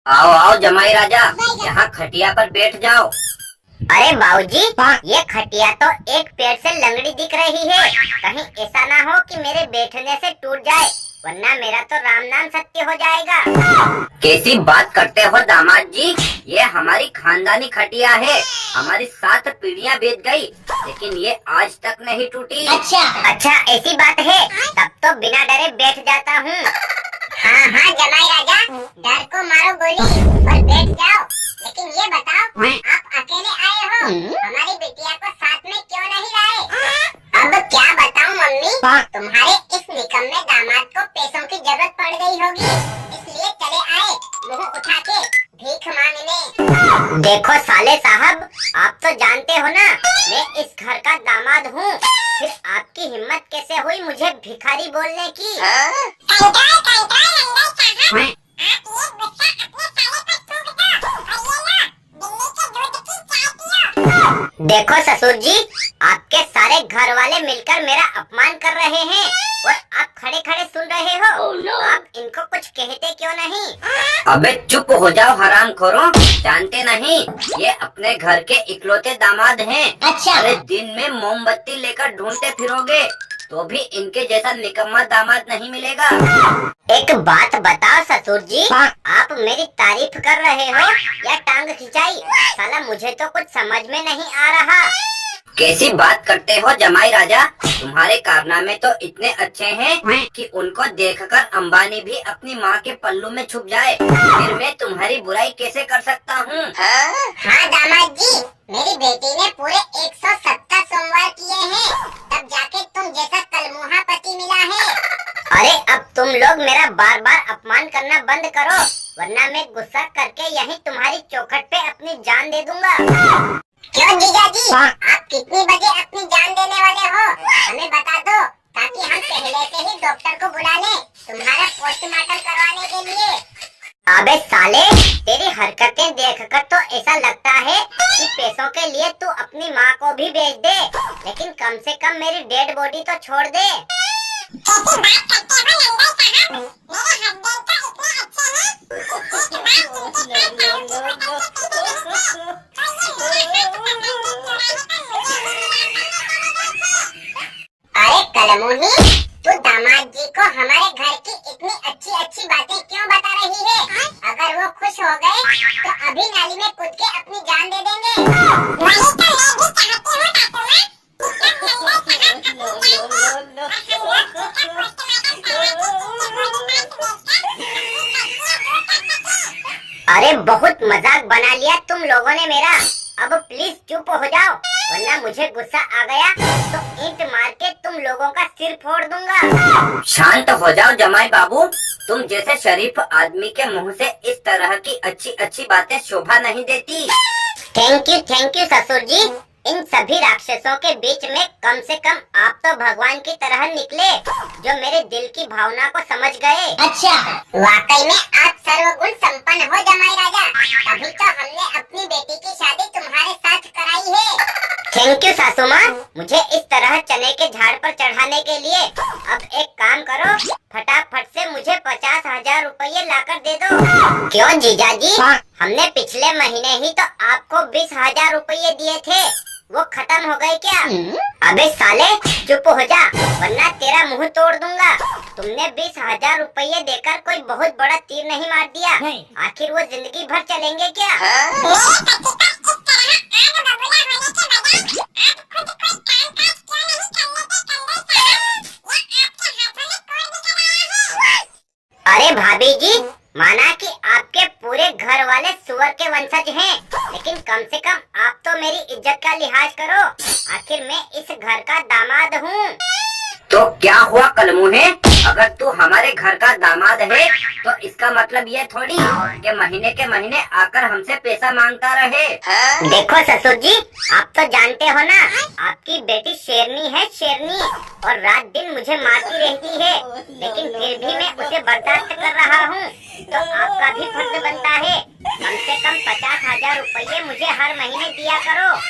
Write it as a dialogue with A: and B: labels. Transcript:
A: आओ आओ जमाई राजा, यहाँ खटिया पर बैठ जाओ।
B: अरे बाबूजी, ये खटिया तो एक पेड़ से लंगड़ी दिख रही है। कहीं ऐसा ना हो कि मेरे बैठने से टूट जाए, वरना मेरा तो राम नाम सत्य हो जाएगा।
A: कैसी बात करते हो दामाद जी, ये हमारी खानदानी खटिया है। हमारी 7 पीढ़ियां बीत गई, लेकिन ये आज तक नहीं टूटी।
B: अच्छा ऐसी बात है, तब तो बिना डरे बैठ जाता हूँ। हाँ जमाई राजा, डर को मारो गोली और बैठ जाओ। लेकिन ये बताओ, आप अकेले आए हो, हमारी बिटिया को साथ में क्यों नहीं लाए? अब क्या बताऊं मम्मी, तुम्हारे इस निकम्मे दामाद को पैसों की जरूरत पड़ गई होगी, इसलिए चले आए मुंह उठा के भीख मांगने। देखो साले साहब, आप तो जानते हो ना मैं इस घर का दामाद हूँ, फिर आपकी हिम्मत कैसे हुई मुझे भिखारी बोलने की? देखो ससुर जी, आपके सारे घर वाले मिलकर मेरा अपमान कर रहे हैं और आप खड़े खड़े सुन रहे हो। आप इनको कुछ कहते क्यों नहीं?
A: अबे चुप हो जाओ हरामखोरों, जानते नहीं ये अपने घर के इकलौते दामाद हैं। अरे दिन में मोमबत्ती लेकर ढूंढते फिरोगे तो भी इनके जैसा निकम्मा दामाद नहीं मिलेगा।
B: एक बात बताओ ससुर जी, आप मेरी तारीफ कर रहे हो या टांग खिंचाई? साला मुझे तो कुछ समझ में नहीं आ रहा।
A: कैसी बात करते हो जमाई राजा, तुम्हारे कारनामे तो इतने अच्छे हैं कि उनको देखकर अंबानी भी अपनी माँ के पल्लू में छुप जाए। फिर मैं तुम्हारी बुराई कैसे कर सकता हूँ?
B: हाँ दामाद जी, मेरी बेटी ने पूरे 170 सोमवार किए हैं, तब जाके तुम जैसा कलमुहा पति मिला है। अरे अब तुम लोग मेरा बार बार अपमान करना बंद करो, वरना मैं गुस्सा करके यहीं तुम्हारी चौखट पे अपनी जान दे दूंगा। क्यों जीजा जी, आप कितनी बजे अपनी जान देने वाले हो? हमें बता दो, ताकि हम पहले से ही डॉक्टर को बुला लें तुम्हारा पोस्टमार्टम करवाने के लिए। अबे साले, तेरी हरकतें देखकर तो ऐसा लगता है कि पैसों के लिए तू अपनी माँ को भी बेच दे, लेकिन कम से कम मेरी डेड बॉडी तो छोड़ दे। कैसी बात करते हो नंदा साहब, मेरे हस्बैंड तो इतना अच्छा है। अरे कलमुही, तू दामाद जी को हमारे घर की इतनी अच्छी अच्छी बातें क्यों बता रही है? अगर वो खुश हो गए तो अभी नाली में कूद के अपनी जान दे देंगे। वही तो मैं भी चाहती हूँ सासुमा। अरे बहुत मजाक बना लिया तुम लोगों ने मेरा, अब प्लीज चुप हो जाओ, वरना मुझे गुस्सा आ गया तो ईंट मार के तुम लोगों का सिर फोड़ दूंगा।
A: शांत हो जाओ जमाई बाबू, तुम जैसे शरीफ आदमी के मुंह से इस तरह की अच्छी अच्छी बातें शोभा नहीं देती।
B: थैंक यू ससुर जी, इन सभी राक्षसों के बीच में कम से कम आप तो भगवान की तरह निकले, जो मेरे दिल की भावना को समझ गए। अच्छा, वाकई में आप सर्वगुण संपन्न हो जमाई राजा, तभी तो हमने अपनी बेटी की शादी तुम्हारे साथ कराई है। थैंक यू सासू माँ, मुझे इस तरह चने के झाड़ पर चढ़ाने के लिए। अब एक काम करो, फटाफट से मुझे 50,000 रुपये लाकर दे दो। क्यों जीजा जी, हमने पिछले महीने ही तो आपको 20,000 रुपये दिए थे, वो खत्म हो गए क्या? अबे साले चुप हो जा, वरना तेरा मुंह तोड़ दूंगा। तुमने 20,000 रुपये देकर कोई बहुत बड़ा तीर नहीं मार दिया, आखिर वो जिंदगी भर चलेंगे क्या? अरे भाभी जी, माना कि आपके पूरे घर वाले सुअर के वंशज हैं, लेकिन कम से कम आप तो मेरी इज्जत का लिहाज करो, आखिर मैं इस घर का दामाद हूँ।
A: तो क्या हुआ कलमुहे, अगर तू हमारे घर का दामाद है तो इसका मतलब ये थोड़ी कि महीने के महीने आकर हमसे पैसा मांगता रहे।
B: देखो ससुर जी, आप तो जानते हो ना, आपकी बेटी शेरनी है शेरनी, और रात दिन मुझे मारती रहती है, लेकिन फिर भी मैं उसे बर्दाश्त कर रहा हूँ। तो आपका भी फर्ज बनता है, कम से कम 50,000 रुपये मुझे हर महीने दिया करो।